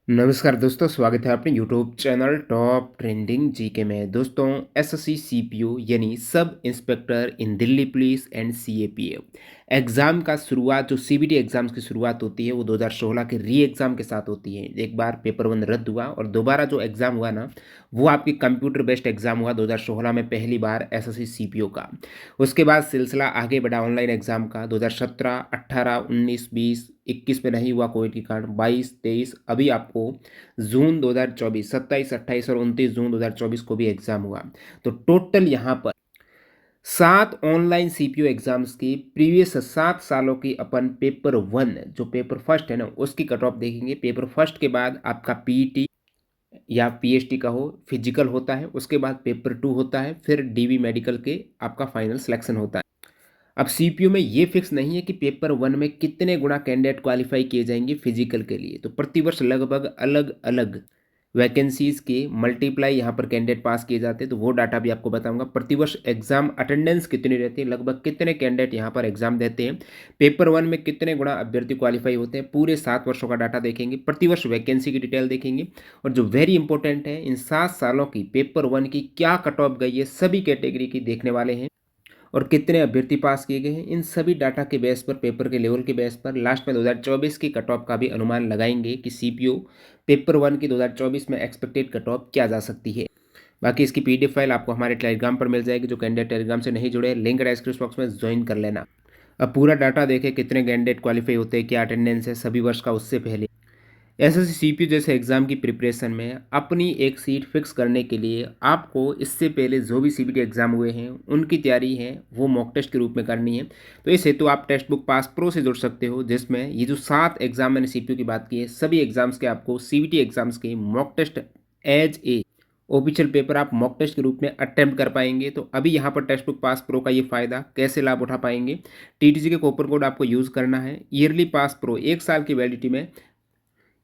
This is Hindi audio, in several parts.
नमस्कार दोस्तों, स्वागत है अपने YouTube channel top trending GK में। दोस्तों, एसएससी सीपीओ यानी sub inspector in Delhi police and CAPF exam का शुरुआत, जो सीबीटी एग्ज़ाम्स की शुरुआत होती है वो 2016 के री एग्ज़ाम के साथ होती है। एक बार पेपर वन रद्द हुआ और दोबारा जो एग्ज़ाम हुआ ना, वो आपकी कंप्यूटर बेस्ड एग्ज़ाम हुआ 2016 में पहली बार एसएससी सीपीओ का। उसके बाद सिलसिला आगे बढ़ा ऑनलाइन एग्ज़ाम का 2017, 18, 19, 20, 21 में नहीं हुआ कोविड के कारण, 22, 23, अभी आपको जून 2024, 27, 28 और 29 जून 2024 को भी एग्ज़ाम हुआ। तो टोटल यहाँ पर 7 ऑनलाइन सीपीओ एग्ज़ाम्स की प्रीवियस 7 सालों की अपन पेपर वन, जो पेपर फर्स्ट है ना, उसकी कट ऑफ देखेंगे। पेपर फर्स्ट के बाद आपका पीईटी या पीएचडी का हो फिजिकल होता है, उसके बाद पेपर टू होता है, फिर डीवी मेडिकल के आपका फाइनल सिलेक्शन होता है। अब सीपीयू में ये फिक्स नहीं है कि पेपर वन में कितने गुना कैंडिडेट क्वालिफाई किए जाएंगे फिजिकल के लिए। तो प्रतिवर्ष लगभग अलग अलग वैकेंसीज के मल्टीप्लाई यहाँ पर कैंडिडेट पास किए जाते हैं, तो वो डाटा भी आपको बताऊंगा। प्रतिवर्ष एग्जाम अटेंडेंस कितनी रहती है, लगभग कितने कैंडिडेट यहाँ पर एग्जाम देते हैं, पेपर वन में कितने गुना अभ्यर्थी क्वालिफाई होते हैं, पूरे 7 वर्षों का डाटा देखेंगे, प्रतिवर्ष वैकेंसी की डिटेल देखेंगे। और जो वेरी इंपॉर्टेंट है, इन 7 सालों की पेपर वन की क्या कट ऑफ गई है, सभी कैटेगरी की देखने वाले हैं। और कितने अभ्यर्थी पास किए गए हैं, इन सभी डाटा के बेस पर, पेपर के लेवल के बेस पर लास्ट में 2024 की कट ऑफ का भी अनुमान लगाएंगे कि सीपीओ पेपर वन की 2024 में एक्सपेक्टेड कट ऑफ क्या जा सकती है। बाकी इसकी पीडीएफ फाइल आपको हमारे टेलीग्राम पर मिल जाएगी। जो कैंडिडेट टेलीग्राम से नहीं जुड़े, लिंक डिस्क्रिप्शन बॉक्स में ज्वाइन कर लेना। अब पूरा डाटा देखें, कितने कैंडिडेट क्वालिफाई होते हैं, क्या अटेंडेंस है सभी वर्ष का उससे पहले। एसएससी सीपीयू जैसे एग्ज़ाम की प्रिपरेशन में अपनी एक सीट फिक्स करने के लिए आपको इससे पहले जो भी सीबीटी एग्ज़ाम हुए हैं उनकी तैयारी है वो मॉक टेस्ट के रूप में करनी है। तो इस हेतु आप टेक्स्ट बुक पास प्रो से जुड़ सकते हो, जिसमें ये जो 7 एग्ज़ाम मैंने सीपीयू की बात की है, सभी एग्ज़ाम्स के आपको सीबीटी एग्ज़ाम्स के mock test as a official paper आप मॉक टेस्ट के रूप में अटेम्प्ट कर पाएंगे। तो अभी यहाँ पर टेक्स्ट बुक पास प्रो का ये फ़ायदा कैसे लाभ उठा पाएंगे, टीटीजी के कूपन कोड आपको यूज़ करना है। ईयरली पास प्रो 1 साल की वैलिडिटी में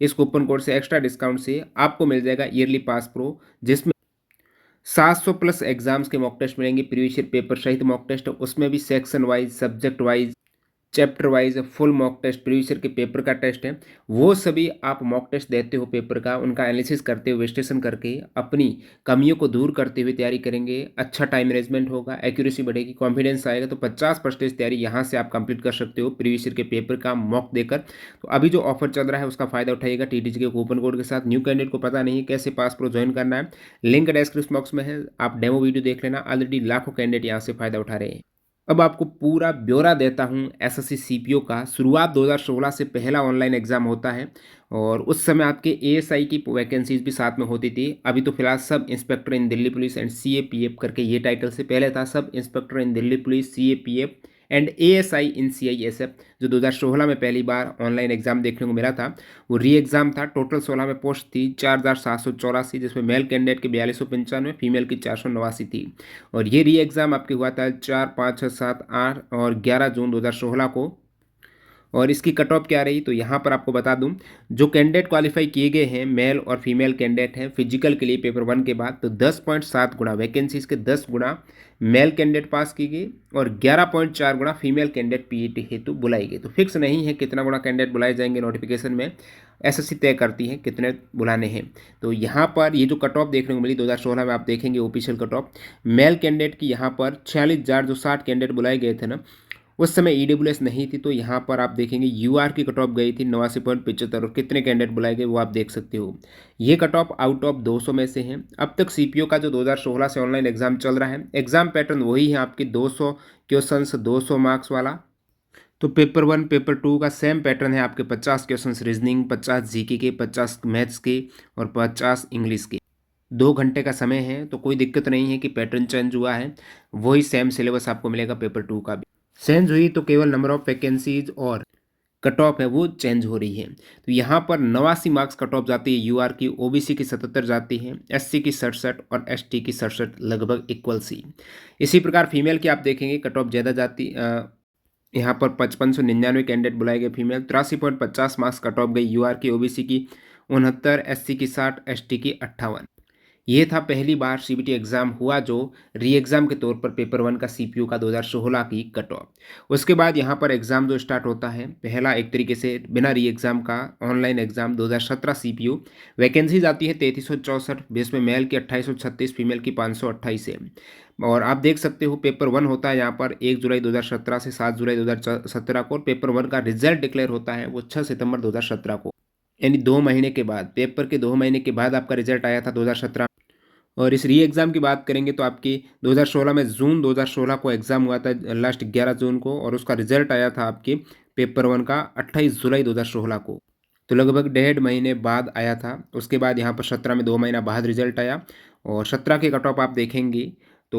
इस कूपन कोड से एक्स्ट्रा डिस्काउंट से आपको मिल जाएगा ईयरली पास प्रो, जिसमें 700 प्लस एग्जाम्स के मॉक टेस्ट मिलेंगे, प्रीवियस ईयर पेपर सहित मॉक टेस्ट, उसमें भी section wise, subject wise, chapter wise full mock test, previous year के पेपर का टेस्ट है, वो सभी आप मॉक टेस्ट देते हो पेपर का, उनका एनालिसिस करते हुए, विश्लेषण करके अपनी कमियों को दूर करते हुए तैयारी करेंगे। अच्छा टाइम मैनेजमेंट होगा, एक्यूरेसी बढ़ेगी, कॉन्फिडेंस आएगा। तो 50% तैयारी यहाँ से आप कंप्लीट कर सकते हो प्रीवियस ईयर के पेपर का मॉक देकर। तो अभी जो ऑफर चल रहा है उसका फायदा उठाइएगा टीटीजी के कूपन कोड के साथ। न्यू कैंडिडेट को पता नहीं है कैसे पास प्रो ज्वाइन करना है, लिंक डिस्क्रिप्शन बॉक्स में है, आप डेमो वीडियो देख लेना। ऑलरेडी लाखों कैंडिडेट यहाँ से फायदा उठा रहे हैं। अब आपको पूरा ब्यौरा देता हूँ एसएससी सीपीओ का। शुरुआत 2016 से पहला ऑनलाइन एग्जाम होता है और उस समय आपके एएसआई की वैकेंसीज भी साथ में होती थी। अभी तो फिलहाल sub inspector in Delhi police and CAPF करके ये टाइटल से पहले था sub inspector in Delhi police CAPF and ASI in CISF. जो 2016 में पहली बार ऑनलाइन एग्जाम देखने को मिला था वो री एग्जाम था। टोटल 16 में पोस्ट थी 4784, जिसमें मेल कैंडिडेट की 4295, फीमेल की 489 थी। और ये री एग्ज़ाम आपके हुआ था 4, 5, 6, 7, 8 और 11 जून 2016 को। और इसकी कट ऑफ क्या रही, तो यहाँ पर आपको बता दूं, जो कैंडिडेट क्वालिफाई किए गए हैं मेल और फीमेल कैंडिडेट हैं फिजिकल के लिए पेपर वन के बाद, तो 10.7 गुना वैकेंसीज के 10 गुना मेल कैंडिडेट पास की गई और 11.4 गुना फीमेल कैंडिडेट पीईटी हेतु बुलाई गई। तो फिक्स नहीं है कितना गुना कैंडिडेट बुलाए जाएंगे, नोटिफिकेशन में एसएससी तय करती है कितने बुलाने हैं। तो यहाँ पर ये जो कट ऑफ देखने को मिली 2016 में, आप देखेंगे official cut of male candidate की यहाँ पर 46,000 जो 60 कैंडिडेट बुलाए गए थे ना, उस समय ईडब्ल्यूएस नहीं थी। तो यहाँ पर आप देखेंगे यूआर की कट ऑफ गई थी 89.75 और कितने कैंडिडेट बुलाए गए वो आप देख सकते हो। ये कट ऑफ आउट ऑफ 200 में से है। अब तक सीपीओ का जो 2016 से ऑनलाइन एग्जाम चल रहा है, एग्जाम पैटर्न वही है आपके 200 क्वेश्चंस 200 मार्क्स वाला। तो पेपर वन पेपर टू का सेम पैटर्न है आपके 50 क्वेश्चंस रीजनिंग, 50 जीके के, 50 मैथ्स के और 50 इंग्लिश के। 2 घंटे का समय है, तो कोई दिक्कत नहीं है कि पैटर्न चेंज हुआ है, वही सेम सिलेबस आपको मिलेगा पेपर टू का भी। चेंज हुई तो केवल नंबर ऑफ वैकेंसीज और कट ऑफ है वो चेंज हो रही है। तो यहाँ पर 89 मार्क्स कट ऑफ जाती है यूआर की, ओबीसी की 77 जाती है, एससी की 67 और एसटी की 67, लगभग इक्वल सी। इसी प्रकार फीमेल की आप देखेंगे कट ऑफ ज़्यादा जाती, यहाँ पर 5599 कैंडिडेट बुलाए गए फीमेल, 83.50 मार्क्स कट ऑफ गई यूआर की, ओबीसी की 69, एससी की 60, एसटी की 58। ये था पहली बार सीबीटी एग्ज़ाम हुआ जो री एग्ज़ाम के तौर पर पेपर वन का सीपीयू का 2016 की कट ऑफ। उसके बाद यहाँ पर एग्ज़ाम जो स्टार्ट होता है, पहला एक तरीके से बिना री एग्ज़ाम का ऑनलाइन एग्ज़ाम 2017 सीपीयू। वैकेंसीज आती है 3364, जिसमें मेल की 2836, फीमेल की 528 है। और आप देख सकते हो पेपर वन होता है यहाँ पर 1 जुलाई 2017 से 7 जुलाई 2017 को, और पेपर वन का रिजल्ट डिक्लेयर होता है वो 6 सितंबर 2017 को, यानी 2 महीने के बाद, पेपर के 2 महीने के बाद आपका रिजल्ट आया था 2017। और इस री एग्ज़ाम की बात करेंगे तो आपकी 2016 में जून 2016 को एग्ज़ाम हुआ था, लास्ट 11 जून को, और उसका रिजल्ट आया था आपके पेपर वन का 28 जुलाई 2016 को। तो लगभग 1.5 महीने बाद आया था। उसके बाद यहाँ पर 17 में 2 महीना बाद रिजल्ट आया, और 17 के कट ऑफ आप देखेंगे तो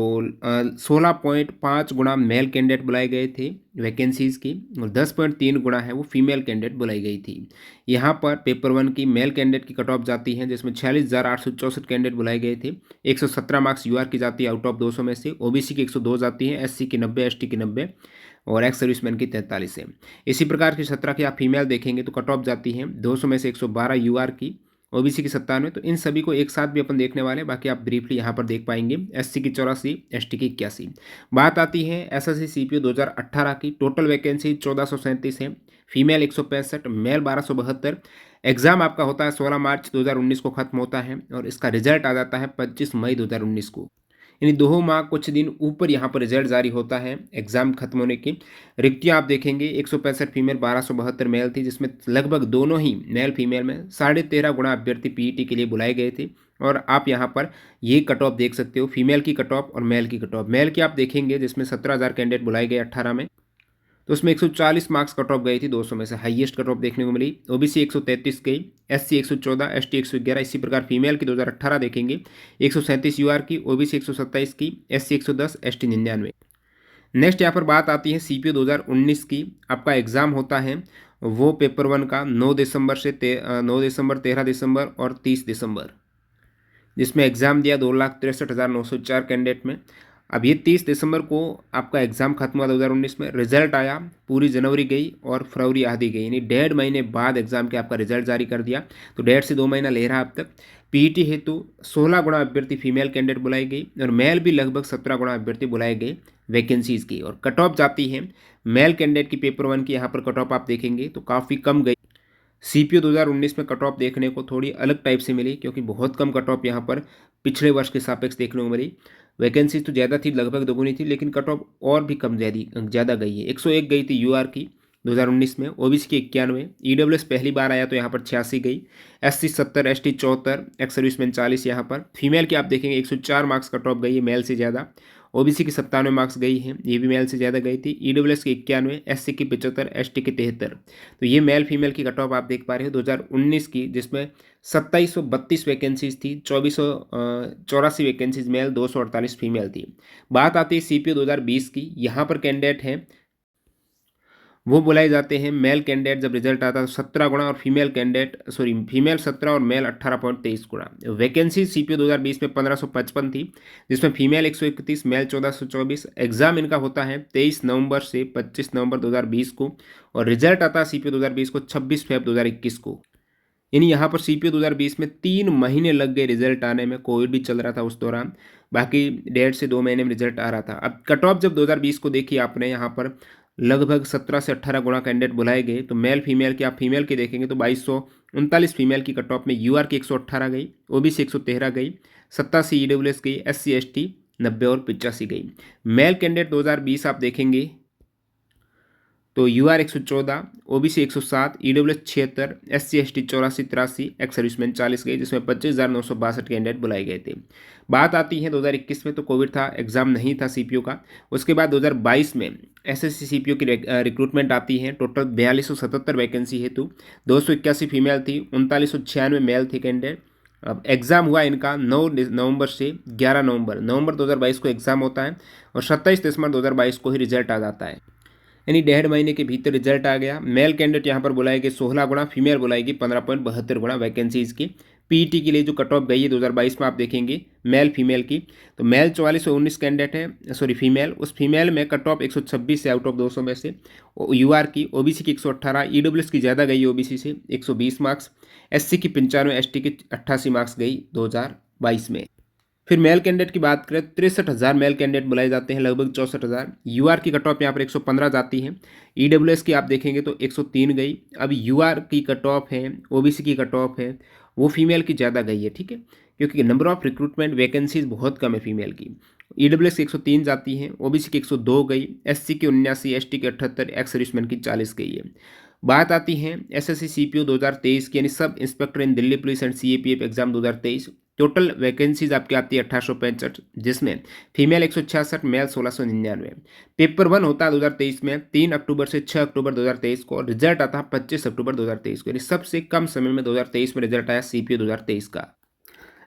16.5 गुना मेल कैंडिडेट बुलाए गए थे वैकेंसीज़ की, और 10.3 गुना है वो फीमेल कैंडिडेट बुलाई गई थी। यहाँ पर पेपर वन की मेल कैंडिडेट की कट ऑफ जाती है, जिसमें 46,864 कैंडिडेट बुलाए गए थे। 117 मार्क्स यूआर की जाती है आउट ऑफ 200 में से, ओबीसी की 102 जाती है, एससी की 90, एसटी की 90, और एक्स सर्विसमैन की 43 है। इसी प्रकार की 17 की आप फीमेल देखेंगे तो कट ऑफ जाती है 200 में से 112 यूआर की, ओबीसी की 97। तो इन सभी को एक साथ भी अपन देखने वाले हैं, बाकी आप ब्रीफली यहाँ पर देख पाएंगे। एससी की 84, एसटी की 81। बात आती है एसएससी सीपीयू 2018 की। टोटल वैकेंसी 1437 है, फीमेल 165, मेल 1272। एग्जाम आपका होता है 16 मार्च 2019 को खत्म होता है, और इसका रिजल्ट आ जाता है 25 मई 2019 को, यानी 2 माह कुछ दिन ऊपर यहाँ पर रिजल्ट जारी होता है एग्जाम खत्म होने की। रिक्तियाँ आप देखेंगे 165 फीमेल, 1272 मेल थी, जिसमें लगभग दोनों ही मेल फीमेल में 13.5 गुना अभ्यर्थी पीईटी के लिए बुलाए गए थे। और आप यहाँ पर ये कट ऑफ देख सकते हो, फीमेल की कट ऑफ और मेल की कट ऑफ। मेल की आप देखेंगे जिसमें 17,000 कैंडिडेट बुलाए गए 18 में, तो उसमें 140 मार्क्स कट ऑफ गई थी 200 में से, हाईएस्ट कट ऑफ देखने को मिली। ओबीसी 133 गई, एससी 114, एसटी 111। इसी प्रकार फीमेल की 2018 देखेंगे 137 यूआर की, ओबीसी 127 की, एससी 110, एसटी 99। नेक्स्ट यहाँ पर बात आती है सीपीयू 2019 की। आपका एग्जाम होता है वो पेपर वन का 9 दिसंबर से 9 दिसंबर, 13 दिसंबर और 30 दिसंबर, जिसमें एग्ज़ाम दिया 2,63,904 कैंडिडेट में। अब ये 30 दिसंबर को आपका एग्ज़ाम खत्म हुआ 2019 में, रिजल्ट आया, पूरी जनवरी गई और फरवरी आधी गई, यानी 1.5 महीने बाद एग्ज़ाम के आपका रिजल्ट जारी कर दिया। तो 1.5 से 2 महीना ले रहा अब तक। पीईटी हेतु 16 गुना अभ्यर्थी फीमेल कैंडिडेट बुलाई गई, और मेल भी लगभग 17 गुना अभ्यर्थी बुलाए गए वैकेंसीज़ की। और कट ऑफ जाती है मेल कैंडिडेट की पेपर वन की, यहाँ पर कट ऑफ आप देखेंगे तो काफ़ी कम गई। सीपीयू 2019 में कट ऑफ देखने को थोड़ी अलग टाइप से मिली, क्योंकि बहुत कम कट ऑफ यहाँ पर पिछले वर्ष के सापेक्ष देखने को मिली। वैकेंसी तो ज़्यादा थी, लगभग दोगुनी थी, लेकिन कट ऑफ और भी कम ज़्यादा गई है। 101 गई थी यूआर की 2019 में, ओबीसी की 91, ईडब्ल्यूएस पहली बार आया तो यहाँ पर 86 गई, एससी 70, एसटी 74, एक्स सर्विसमैन 40। यहाँ पर फीमेल की आप देखेंगे 104 मार्क्स कट ऑफ गई है, मेल से ज़्यादा। ओबीसी की 97 मार्क्स गई है, ये भी मेल से ज़्यादा गई थी। ईडब्ल्यूएस की 91, एससी की 75, एसटी की 73। तो ये मेल फीमेल की कट ऑफ आप देख पा रहे हो 2019 की, जिसमें 2732 वैकेंसीज थी, 2484 वैकेंसीज मेल, 248 फीमेल थी। बात आती है सीपीयू 2020 की। यहाँ पर कैंडिडेट हैं वो बुलाए जाते हैं मेल कैंडिडेट जब रिजल्ट आता है 17 गुना, और फीमेल 17 और मेल 18.23 गुना। वैकेंसी सीपीयू 2020 में 1555 थी, जिसमें फीमेल 131, मेल 1424। एग्जाम इनका होता है 23 नवंबर से 25 नवंबर 2020 को, और रिजल्ट आता है सीपीयू 2020 को 26 फरवरी 2021 को। यानी यहाँ पर सीपीयू 2020 में 3 महीने लग गए रिजल्ट आने में, कोविड भी चल रहा था उस दौरान, बाकी 1.5 से 2 महीने में रिजल्ट आ रहा था। अब कट ऑफ जब 2020 को देखी आपने, यहाँ पर लगभग 17 से 18 गुना कैंडिडेट बुलाए गए। तो मेल फीमेल की आप फीमेल की देखेंगे तो 2239 फीमेल की कट ऑफ में यूआर की 118 गई, ओबीसी 113 गई, 87 ईडब्ल्यूएस गई, एससी एसटी 90 और 85 गई। मेल कैंडिडेट 2020 आप देखेंगे तो UR 114, OBC 107, EWS 76, SC ST 84, 83, ex serviceman 40 गए, जिसमें 25,962 कैंडिडेट बुलाए गए थे। बात आती है 2021 में, तो कोविड था, एग्जाम नहीं था सीपीयू का। उसके बाद 2022 में एसएससी सीपीयू की रिक्रूटमेंट आती है। टोटल 4277 वैकेंसी हेतु 281 फीमेल थी, 3996 मेल थे कैंडिडेट। अब एग्ज़ाम हुआ इनका 9 नवंबर से 11 नवंबर 2022 को एग्ज़ाम होता है, और 27 दिसंबर 2022 को ही रिजल्ट आ जाता है, यानी 1.5 महीने के भीतर रिजल्ट आ गया। मेल कैंडिडेट यहाँ पर बुलाएगी 16 गुना, फीमेल बुलाएगी 15.72 गुना वैकेंसीज की। पीईटी के लिए जो कट ऑफ गई है 2022 में आप देखेंगे मेल फीमेल की, तो मेल 4419 कैंडिडेट है, सॉरी फीमेल, उस फीमेल में कट ऑफ 126 से आउट ऑफ 200 में से। यूआर की, ओबीसी की 118, ईडब्ल्यूएस की ज़्यादा गई ओबीसी से 120 मार्क्स, एससी की 95, एसटी की 88 मार्क्स गई 2022 में। फिर मेल कैंडिडेट की बात करें 63,000 मेल कैंडिडेट बुलाए जाते हैं, लगभग 64,000। यूआर की कट ऑफ यहाँ पर 115 जाती है। ईडब्ल्यूएस की आप देखेंगे तो 103 गई। अब यूआर की कट ऑफ है, ओबीसी की कट ऑफ है, वो फीमेल की ज़्यादा गई है, ठीक है, क्योंकि नंबर ऑफ रिक्रूटमेंट वैकेंसीज बहुत कम है फीमेल की। ईडब्ल्यूएस की 103 जाती है, ओबीसी की 102 गई, एससी की 79, एसटी की 78, एक्स सर्विसमैन की 40 गई है। बात आती है एसएससी सीपीओ 2023 की, यानी sub inspector in Delhi police and CAPF exam 2023। Total vacancies आपकी आती है 1865, जिसमें फीमेल 166, मेल 1699। पेपर 1 होता है 2023 में 3 अक्टूबर से 6 अक्टूबर 2023 को, रिजल्ट आता है 25 अक्टूबर 2023 को, यानी सबसे कम समय में 2023 में रिजल्ट आया सीपीओ 2023 का।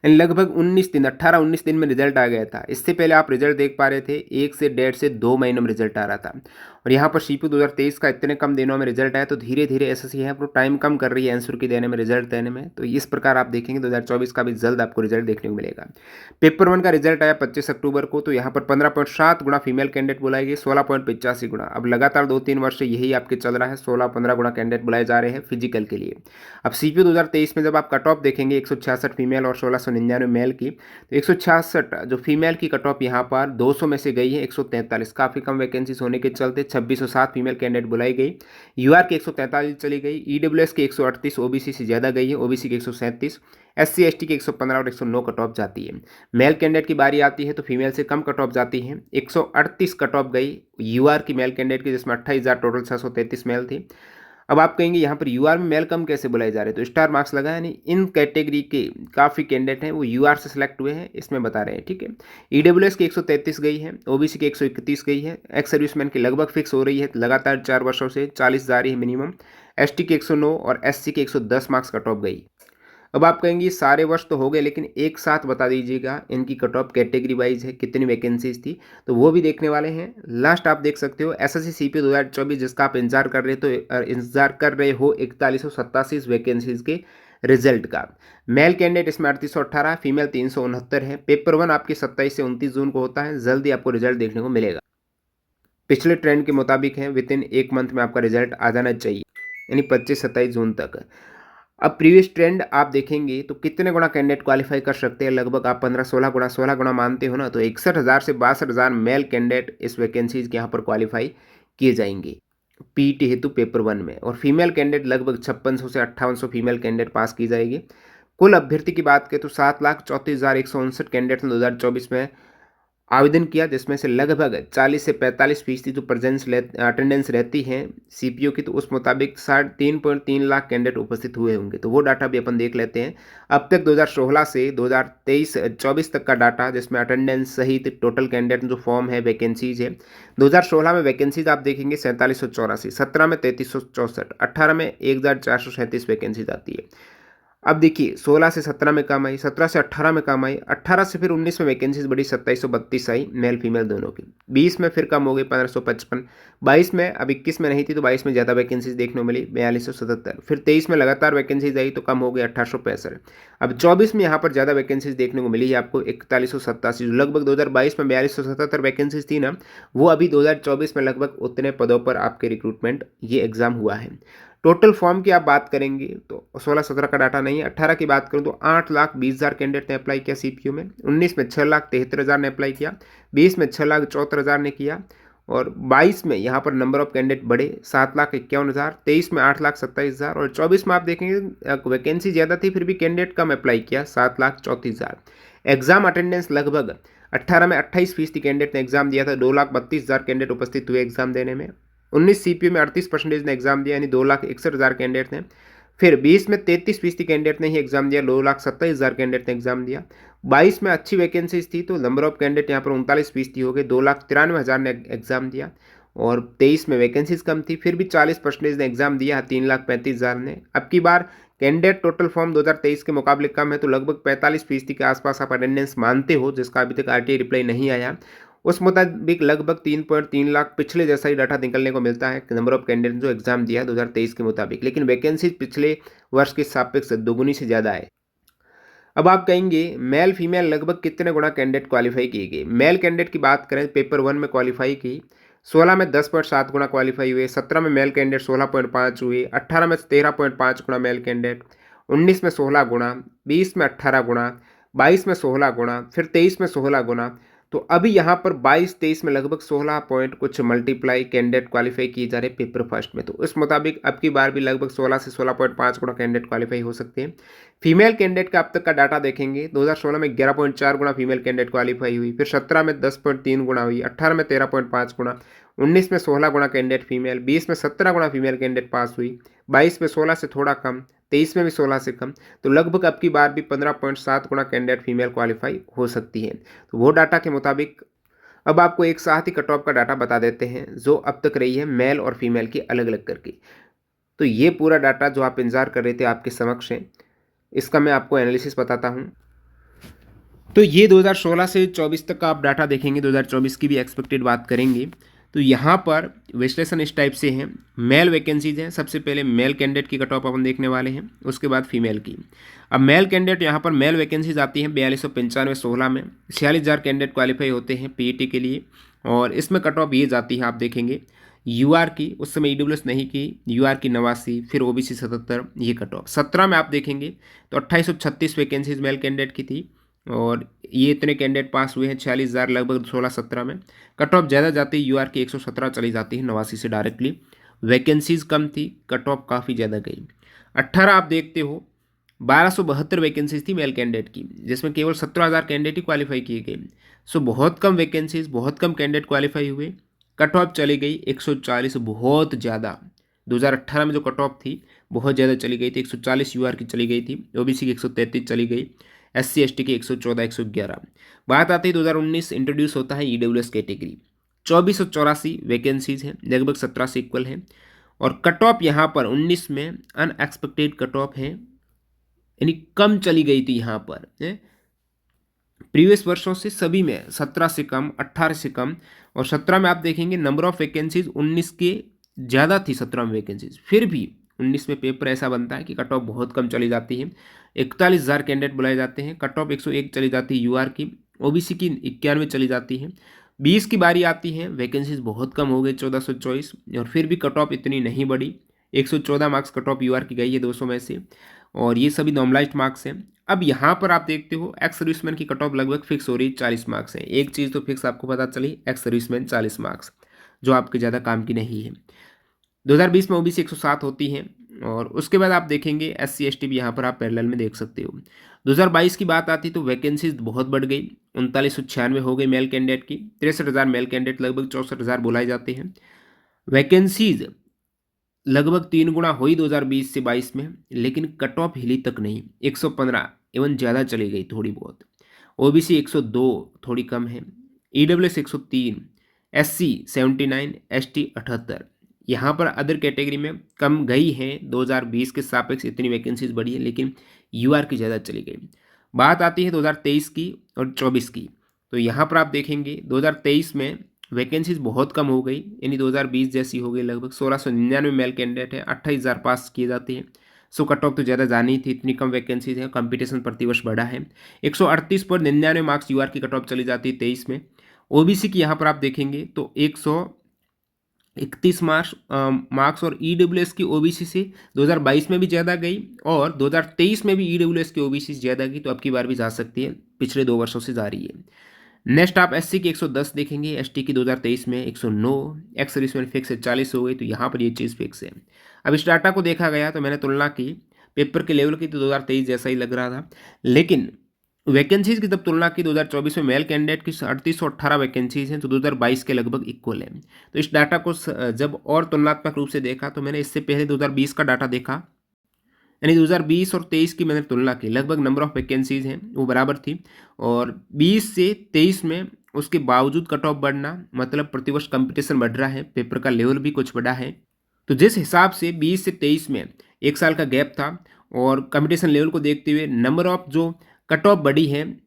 लगभग 19 दिन, 18-19 दिन में रिजल्ट आ गया था। इससे पहले आप रिजल्ट देख पा रहे थे 1 से 1.5 से 2 महीनों में रिजल्ट आ रहा था। और यहाँ पर सीपीयू 2023 का इतने कम दिनों में रिजल्ट आया, तो धीरे धीरे एसएससी है वो टाइम कम कर रही है आंसर की देने में, रिजल्ट देने में। तो इस प्रकार आप देखेंगे 2024 का भी जल्द आपको रिजल्ट देखने को मिलेगा। पेपर 1 का रिजल्ट आया 25 अक्टूबर को, तो यहाँ पर 15.7 गुना फीमेल कैंडिडेट बुलाई गई, 16.85 गुना। अब लगातार 2-3 वर्ष से यही आपके चल रहा है, 16-15 गुना कैंडिडेट बुलाए जा रहे हैं फिजिकल के लिए। अब सीपीयू 2023 में जब आप कट ऑफ देखेंगे 166 फीमेल और 1699 मेल की, तो 166 जो फीमेल की कट ऑफ यहाँ पर 200 में से गई है 143, काफ़ी कम वैकेंसीज होने के चलते 2607 फीमेल कैंडिडेट बुलाई गई। यूआर की 143 चली गई, ईडब्ल्यूएस की 138 ओबीसी से ज़्यादा गई है, ओबीसी की 137, एससी एसटी की 115 और 109 कट ऑफ जाती है। मेल कैंडिडेट की बारी आती है तो फीमेल से कम कट ऑफ जाती है, 138 कट ऑफ गई यूआर की मेल कैंडिडेट की, जिसमें 28,000 टोटल 633 मेल थी। अब आप कहेंगे यहाँ पर यूआर में मेल कम कैसे बुलाए जा रहे हैं, तो स्टार मार्क्स लगा है, यानी इन कैटेगरी के काफ़ी कैंडिडेट हैं वो यूआर से सिलेक्ट हुए हैं, इसमें बता रहे हैं, ठीक है। ईडब्ल्यूएस की 133 गई है, ओबीसी की 131 गई है, एक्स सर्विसमैन की लगभग फिक्स हो रही है लगातार 4 वर्षों से 40 जा रही है मिनिमम, एसटी की 109 और एससी की 110 मार्क्स कट ऑफ गई। अब आप कहेंगे सारे वर्ष तो हो गए, लेकिन एक साथ बता दीजिएगा इनकी कट ऑफ कैटेगरी वाइज है कितनी वैकेंसीज थी, तो वो भी देखने वाले हैं। लास्ट आप देख सकते हो एसएससी सीपीओ 2024 जिसका आप इंतजार कर रहे हो 4187 वैकेंसीज के रिजल्ट का। मेल कैंडिडेट इसमें 3818, फीमेल 369 है। पेपर 1 आपकी 27 से 29 जून को होता है, जल्दी आपको रिजल्ट देखने को मिलेगा। पिछले ट्रेंड के मुताबिक है विद इन 1 मंथ में आपका रिजल्ट आ जाना चाहिए, यानी 25-27 जून तक। अब प्रीवियस ट्रेंड आप देखेंगे तो कितने गुना कैंडिडेट क्वालिफाई कर सकते हैं, लगभग आप 15-16 गुना मानते हो ना, तो 61,000 से 62,000 मेल कैंडिडेट इस वैकेंसीज के यहाँ पर क्वालिफाई किए जाएंगे पीटी हेतु पेपर 1 में। और फीमेल कैंडिडेट लगभग 5600 से 5800 फीमेल कैंडिडेट पास की जाएगी। कुल अभ्यर्थी की बात करें तो 7,34,159 कैंडिडेट ने 2024 में आवेदन किया, जिसमें से लगभग 40 से 45% जो अटेंडेंस रहती है सीपीओ की, तो उस मुताबिक 3.3 लाख कैंडिडेट उपस्थित हुए होंगे। तो वो डाटा भी अपन देख लेते हैं। अब तक 2016 से 2023-24 तक का डाटा, जिसमें अटेंडेंस सहित टोटल कैंडिडेट जो फॉर्म है वैकेंसीज है। 2016 में वैकेंसीज आप देखेंगे 4784, 17 में 3364, 18 में 1437 वैकेंसीज आती है। अब देखिए 16 से 17 में कम आई, 17 से 18 में कम आई, 18 से फिर 19 में वैकेंसीज बढ़ी 2732 आई मेल फीमेल दोनों की, 20 में फिर कम हो गई 1555, 22 में अब 21 में नहीं थी तो 22 में ज़्यादा वैकेंसीज देखने को मिली 4277, फिर 23 में लगातार वैकेंसीज आई तो कम हो गई 1865। अब 24 में यहाँ पर ज़्यादा वैकेंसीज देखने को मिली है आपको 4187, जो लगभग 2022 में 4277 वैकेंसीज थी ना, वो अभी 2024 में लगभग उतने पदों पर आपके रिक्रूटमेंट ये एग्ज़ाम हुआ है। टोटल फॉर्म की आप बात करेंगे तो 16-17 का डाटा नहीं है। 18 की बात करूं तो 8,20,000 कैंडिडेट ने अप्लाई किया सीपीयू में, 19 में 6,73,000 ने अप्लाई किया, 20 में 6,74,000 ने किया, और 22 में यहाँ पर नंबर ऑफ कैंडिडेट बढ़े 7,51,000, 23 में 8,27,000, और 24 में आप देखेंगे वैकेंसी ज़्यादा थी फिर भी कैंडिडेट कम अप्लाई किया 7,34,000। एग्जाम अटेंडेंस लगभग 18 में 28% कैंडिडेट ने एग्जाम दिया था, 2,32,000 कैंडिडेट उपस्थित हुए एग्जाम देने में। 19 सीपीयू में 38% ने एग्जाम दिया, यानी 2,61,000 कैंडिडेट ने। फिर 20 में 33% कैंडिडेट ने ही एग्जाम दिया, 2,27,000 कैंडिडेट ने एग्जाम दिया। 22 में अच्छी वैकेंसीज थी तो नंबर ऑफ कैंडिडेट यहाँ पर 39% हो गए, 2,93,000 ने एग्जाम दिया। और 23 में वैकेंसीज कम थी फिर भी 40% ने एग्जाम दिया, 3,35,000 ने। अब की बार कैंडिडेट टोटल फॉर्म 2023 के मुकाबले कम है, तो लगभग 45% के आसपास आप अटेंडेंस मानते हो, जिसका अभी तक आरटीआई रिप्लाई नहीं आया। उस मुताबिक लगभग 3.3 लाख पिछले जैसा ही डाटा निकलने को मिलता है नंबर ऑफ कैंडिडेट जो एग्जाम दिया 2023 के मुताबिक, लेकिन वैकेंसी पिछले वर्ष के सापेक्ष दोगुनी से ज़्यादा है। अब आप कहेंगे मेल फीमेल लगभग कितने गुना कैंडिडेट क्वालिफाई किए गए। मेल कैंडिडेट की बात करें पेपर 1 में क्वालिफाई की 16 में 10.7 गुना क्वालिफाई हुए, 17 में मेल कैंडिडेट 16.5 हुए, 18 में 13.5 गुना मेल कैंडिडेट, 19 में 16 गुना, 20 में 18 गुना, 22 में 16 गुना, फिर 23 में 16 गुना। तो अभी यहाँ पर 22-23 में लगभग 16 पॉइंट कुछ मल्टीप्लाई कैंडिडेट क्वालिफाई किए जा रहे हैं पेपर फर्स्ट में। तो इस मुताबिक अब की बार भी लगभग 16 से 16.5 गुना कैंडिडेट क्वालिफाई हो सकते हैं। फीमेल कैंडिडेट का अब तक का डाटा देखेंगे, 2016 में 11.4 गुना फीमेल कैंडिडेट क्वालिफाई हुई, फिर 17 में 10.3 गुना हुई, 18 में 13.5 गुना, 19 में 16 गुना कैंडिडेट फीमेल, 20 में 17 गुना फीमेल कैंडिडेट पास हुई, 22 में 16 से थोड़ा कम, 23 में भी 16 से कम। तो लगभग अब की बार भी 15.7 गुना कैंडिडेट फीमेल क्वालिफाई हो सकती है। तो वो डाटा के मुताबिक अब आपको एक साथ ही कट ऑफ का डाटा बता देते हैं जो अब तक रही है मेल और फीमेल की अलग अलग करके। तो ये पूरा डाटा जो आप इंतजार कर रहे थे आपके समक्ष है, इसका मैं आपको एनालिसिस बताता हूँ। तो ये 2016 से 24 तक का आप डाटा देखेंगे, 2024 की भी एक्सपेक्टेड बात करेंगे। तो यहाँ पर विश्लेषण इस टाइप से हैं। मेल वैकेंसीज हैं, सबसे पहले मेल कैंडिडेट की कट ऑफ अपन देखने वाले हैं, उसके बाद फीमेल की। अब मेल कैंडिडेट यहाँ पर मेल वैकेंसीज आती हैं 4295 16 में, 46,000 कैंडिडेट क्वालिफाई होते हैं पीईटी के लिए। और इसमें कट ऑफ ये जाती है, आप देखेंगे यूआर की, उस समय ईडब्ल्यूएस नहीं की, यूआर की 89, फिर ओबीसी 77, ये कट ऑफ। 17 में आप देखेंगे तो 2836 वैकेंसीज मेल कैंडिडेट की थी और ये इतने कैंडिडेट पास हुए हैं 46,000 लगभग 16-17 में। कट ऑफ ज़्यादा जाती है, यूआर की 117 चली जाती है 89 से डायरेक्टली। वैकेंसीज कम थी, कट ऑफ काफ़ी ज़्यादा गई। 18 आप देखते हो 1272 वैकेंसीज थी मेल कैंडिडेट की, जिसमें केवल 17,000 कैंडिडेट ही क्वालिफाई किए गए। सो बहुत कम वैकेंसीज, बहुत कम कैंडिडेट क्वालिफाई हुए। कट ऑफ चली गई 140, बहुत ज़्यादा। 2018 में जो कट ऑफ थी बहुत ज़्यादा चली गई थी, 140 यूआर की चली गई थी, ओबीसी की 133 चली गई, SC ST की 114 111। बात आती है 2019 इंट्रोड्यूस होता है ईडब्ल्यूएस कैटेगरी, 2484 वैकेंसीज हैं, लगभग 17 से इक्वल है। और कट ऑफ यहाँ पर 19 में अनएक्सपेक्टेड कट ऑफ है, यानी कम चली गई थी यहाँ पर। प्रीवियस वर्षों से सभी में 17 से कम, 18 से कम। और 17 में आप देखेंगे नंबर ऑफ वैकेंसीज 19 के ज़्यादा थी 17 में वैकेंसीज, फिर भी 19 में पेपर ऐसा बनता है कि कट ऑफ बहुत कम चली जाती है। 41,000 कैंडिडेट बुलाए जाते हैं, कट ऑफ 101 चली जाती है यूआर की, ओबीसी की 91 चली जाती है। 20 की बारी आती है, वैकेंसीज बहुत कम हो गई 1424, और फिर भी कट ऑफ इतनी नहीं बढ़ी। 114 मार्क्स कट ऑफ यूआर की गई है 200 में से, और ये सभी नॉर्मलाइज्ड मार्क्स हैं। अब यहाँ पर आप देखते हो एक्स सर्विसमैन की कट ऑफ लगभग फिक्स हो रही है, 40 मार्क्स है। एक चीज़ तो फिक्स आपको पता चली, एक्स सर्विसमैन 40 मार्क्स, जो आपके ज़्यादा काम की नहीं है। 2020 में ओबीसी 107 होती है, और उसके बाद आप देखेंगे SC ST भी यहाँ पर आप पैरेलल में देख सकते हो। 2022 की बात आती तो वैकेंसीज बहुत बढ़ गई, 3996 हो गई मेल कैंडिडेट की, 63,000 मेल कैंडिडेट, लगभग 64,000 बुलाए जाते हैं। वैकेंसीज लगभग 3 गुना हुई 2020 से 22 में, लेकिन कट ऑफ हिली तक नहीं, 115 इवन ज़्यादा चली गई थोड़ी बहुत। ओबीसी 102 थोड़ी कम है, ईडब्ल्यूएस 103, SC 79, ST 78। यहाँ पर अदर कैटेगरी में कम गई है, 2020 के सापेक्ष इतनी वैकेंसीज बढ़ी है, लेकिन यूआर की ज़्यादा चली गई। बात आती है 2023 की और 24 की। तो यहाँ पर आप देखेंगे 2023 में वैकेंसीज बहुत कम हो गई, यानी 2020 जैसी हो गई, लगभग 1699 मेल कैंडिडेट है, 28,000 पास किए जाते हैं। सो कट ऑफ तो ज़्यादा जानी थी, इतनी कम वैकेंसीज है, कंपटीशन प्रतिवर्ष बढ़ा है। 138 पर 99 मार्क्स यूआर की कट ऑफ चली जाती है 23 में। ओबीसी की यहाँ पर आप देखेंगे तो 131 मार्क्स और ईडब्ल्यूएस की ओबीसी से 2022 में भी ज़्यादा गई, और 2023 में भी ईडब्ल्यूएस की ओबीसी ज़्यादा गई, तो अब की बार भी जा सकती है, पिछले 2 वर्षों से जा रही है। नेक्स्ट आप SC की 110 देखेंगे, ST की 2023 में 109, एक्स सर्विसमैन फिक्स है 40 हो गई, तो यहाँ पर ये चीज़ फिक्स है। अब इस डाटा को देखा गया तो मैंने तुलना की पेपर के लेवल की, तो 2023 जैसा ही लग रहा था, लेकिन वैकेंसीज की जब तुलना की 2024 में मेल कैंडिडेट की 3818 वैकेंसीज हैं, तो 2022 के लगभग इक्वल है। तो इस डाटा को जब और तुलनात्मक रूप से देखा तो मैंने इससे पहले 2020 का डाटा देखा, यानी 2020 और 23 की मैंने तुलना की, लगभग नंबर ऑफ वैकेंसीज हैं वो बराबर थी, और 20 से 23 में उसके बावजूद कट ऑफ बढ़ना, मतलब प्रतिवर्ष कंपटीशन बढ़ रहा है, पेपर का लेवल भी कुछ बढ़ा है। तो जिस हिसाब से 20 से 23 में 1 साल का गैप था, और कंपटीशन लेवल को देखते हुए नंबर ऑफ जो कट ऑफ बढ़ी है,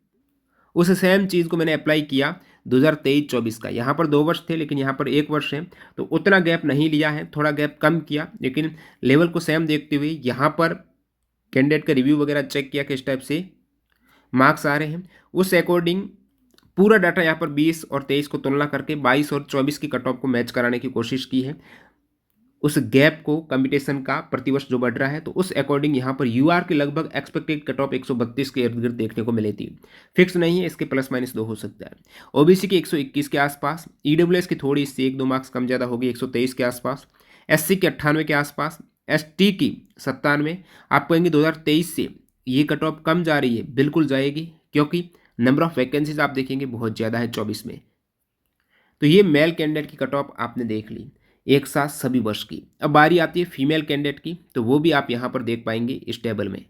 उस सेम चीज़ को मैंने अप्लाई किया 2023-24 का। यहाँ पर 2 वर्ष थे, लेकिन यहाँ पर 1 वर्ष है, तो उतना गैप नहीं लिया है, थोड़ा गैप कम किया, लेकिन लेवल को सेम देखते हुए यहाँ पर कैंडिडेट का रिव्यू वगैरह चेक किया किस टाइप से मार्क्स आ रहे हैं, उस अकॉर्डिंग पूरा डाटा यहाँ पर 20 और 23 को तुलना करके 22 और 24 की कट ऑफ को मैच कराने की कोशिश की है। उस गैप को कंपटीशन का प्रतिवर्ष जो बढ़ रहा है, तो उस अकॉर्डिंग यहाँ पर यूआर के लगभग एक्सपेक्टेड कट ऑफ 132 के इर्द गिर्द देखने को मिली थी। फिक्स नहीं है, इसके प्लस माइनस 2 हो सकता है। ओबीसी की 121 के आसपास, ईडब्ल्यूएस की थोड़ी इससे 1-2 मार्क्स कम ज़्यादा होगी, 123 के आसपास, एससी की 98 के आसपास, एसटी की 97। आप कहेंगे 2023 से ये कट ऑफ कम जा रही है, बिल्कुल जाएगी, क्योंकि नंबर ऑफ वैकेंसीज आप देखेंगे बहुत ज़्यादा है 24 में। तो ये मेल कैंडिडेट की कट ऑफ आपने देख ली एक साथ सभी वर्ष की। अब बारी आती है फीमेल कैंडिडेट की, तो वो भी आप यहाँ पर देख पाएंगे इस टेबल में।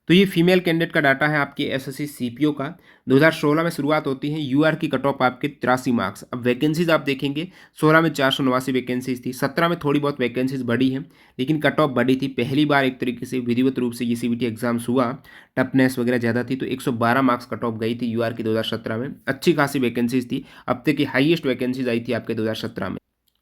तो ये फीमेल कैंडिडेट का डाटा है आपके एसएससी सीपीओ का। 2016 में शुरुआत होती है, यूआर की कट ऑफ आपके 83 मार्क्स। अब वैकेंसीज आप देखेंगे 16 में 489 वैकेंसीज थी, 17 में थोड़ी बहुत वैकेंसीज बढ़ी है, लेकिन कट ऑफ बढ़ी थी। पहली बार एक तरीके से विधिवत रूप से ये सीबीटी एग्जाम्स हुआ, टफनेस वगैरह ज़्यादा थी, तो 112 मार्क्स कट ऑफ गई थी यूआर की 2017 में। अच्छी खासी वैकेंसीज थी, अब तक की हाईएस्ट वैकेंसीज आई थी आपके 2017 में।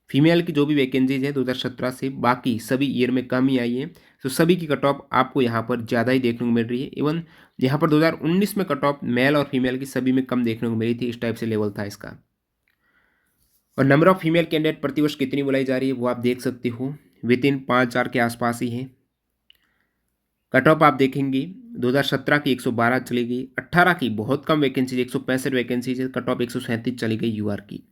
फीमेल की जो भी वैकेंसीज है 2017 से बाकी सभी ईयर में कम ही आई है, तो सभी की कट ऑफ आपको यहाँ पर ज़्यादा ही देखने को मिल रही है। इवन यहाँ पर 2019 में कट ऑफ मेल और फीमेल की सभी में कम देखने को मिली थी, इस टाइप से लेवल था इसका। और नंबर ऑफ फीमेल कैंडिडेट प्रतिवर्ष कितनी बुलाई जा रही है वो आप देख सकते हो, विद इन 5,000 के आसपास ही है। कट ऑफ आप देखेंगे 2017 की 112 चली गई, 18 की बहुत कम वैकेंसीज 165 वैकेंसीज है, कट ऑफ 137 चली गई यूआर की।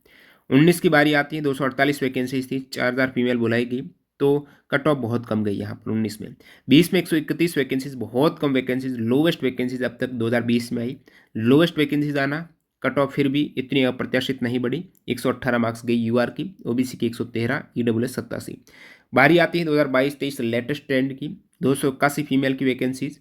19 की बारी आती है, 248 वैकेंसीज थी, 4,000 फीमेल बुलाई गई, तो कट ऑफ बहुत कम गई यहाँ पर 19 में। 20 में 131 वैकेंसीज, बहुत कम वैकेंसीज, लोवेस्ट वैकेंसीज अब तक 2020 में आई। लोवेस्ट वैकेंसीज आना, कट ऑफ फिर भी इतनी अप्रत्याशित नहीं बढ़ी, 118 मार्क्स गई यूआर की, ओबीसी की 113, ईडब्ल्यूएस 87। बारी आती है 2022-23 लेटेस्ट ट्रेंड की, 281 फीमेल की वैकेंसीज,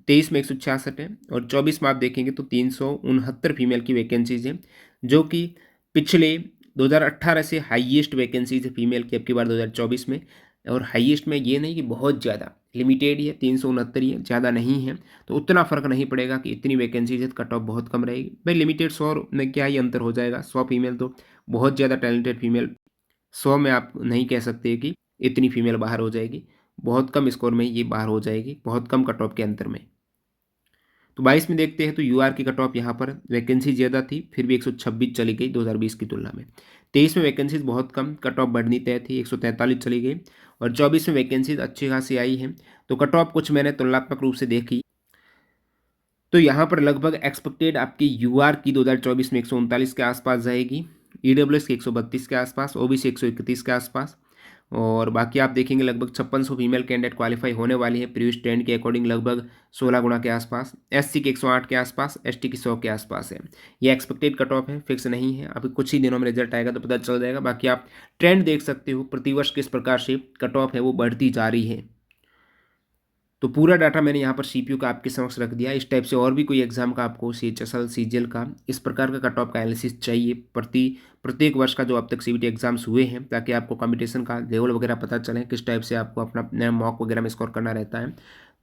23 में 166 है, और 24 में आप देखेंगे तो 369 फीमेल की वैकेंसीज हैं, जो कि पिछले 2018 से हाईएस्ट वैकेंसीज है फीमेल की अब की बार 2024 में। और हाईएस्ट में ये नहीं कि बहुत ज़्यादा, लिमिटेड ही है, 369 ही है, ज़्यादा नहीं है, तो उतना फ़र्क नहीं पड़ेगा कि इतनी वैकेंसीज है, कट ऑफ बहुत कम रहेगी भाई। लिमिटेड 100 में क्या ही अंतर हो जाएगा, 100 फीमेल तो बहुत ज़्यादा टैलेंटेड फीमेल, 100 में आप नहीं कह सकते कि इतनी फीमेल बाहर हो जाएगी, बहुत कम स्कोर में ये बाहर हो जाएगी, बहुत कम कट ऑफ के अंतर में। तो 22 में देखते हैं, तो यूआर की कट ऑफ यहाँ पर वैकेंसी ज़्यादा थी, फिर भी 126 चली गई 2020 की तुलना में। 23 में वैकेंसीज बहुत कम, कट ऑफ बढ़नी तय थी, 143 चली गई, और 24 में वैकेंसीज अच्छी खासी आई हैं, तो कट ऑफ कुछ मैंने तुलनात्मक रूप से देखी, तो यहाँ पर लगभग एक्सपेक्टेड आपकी यूआर की 2024 में 139 के आसपास जाएगी, ईडब्ल्यूएस की 132 के आसपास, ओबीसी 131 के आसपास, और बाकी आप देखेंगे लगभग 5600 फीमेल कैंडिडेट क्वालिफाई होने वाली है प्रीवियस ट्रेंड के अकॉर्डिंग, लगभग 16 गुना के आसपास। एससी के 108 के आसपास, एसटी की 100 के आसपास है। ये एक्सपेक्टेड कट ऑफ है, फिक्स नहीं है, अभी कुछ ही दिनों में रिजल्ट आएगा तो पता चल जाएगा। बाकी आप ट्रेंड देख सकते हो, प्रतिवर्ष किस प्रकार से कट ऑफ है वो बढ़ती जा रही है। तो पूरा डाटा मैंने यहाँ पर सीपीयू का आपके समक्ष रख दिया। इस टाइप से और भी कोई एग्जाम का आपको सीएचएसएल सीजीएल का इस प्रकार का कट ऑफ का एनालिसिस चाहिए प्रत्येक वर्ष का जो अब तक सीबीटी एग्जाम्स हुए हैं, ताकि आपको कंपटीशन का लेवल वगैरह पता चले, किस टाइप से आपको अपना मॉक वगैरह में स्कोर करना रहता है।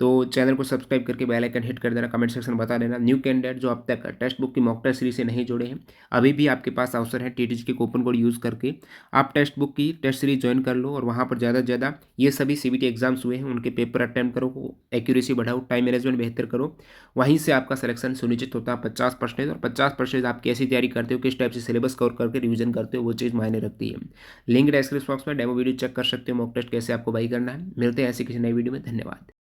तो चैनल को सब्सक्राइब करके बेल आइकन हिट कर देना, कमेंट सेक्शन में बता देना। न्यू कैंडिडेट जो अब तक टेक्स्ट बुक की मॉक टेस्ट सीरीज से नहीं जुड़े हैं, अभी भी आपके पास अवसर है, टीटीजी के कूपन कोड यूज़ करके आप टेक्स्ट बुक की टेस्ट सीरीज ज्वाइन कर लो, और वहाँ पर ज़्यादा से ज़्यादा ये सभी सीबीटी एग्जाम्स हुए हैं उनके पेपर अटेम्प्ट करो, एक्यूरेसी बढ़ाओ, टाइम मैनेजमेंट बेहतर करो, वहीं से आपका सिलेक्शन सुनिश्चित होता है 50%। और 50% आप कैसी तैयारी करते हो, किस टाइप से सिलेबस कवर करके रिवीजन करते हो, वो चीज़ मायने रखती है। लिंक डिस्क्रिप्शन बॉक्स में डेमो वीडियो चेक कर सकते हो, मॉक टेस्ट कैसे आपको बाई करना है। मिलते हैं ऐसी किसी नई वीडियो में, धन्यवाद।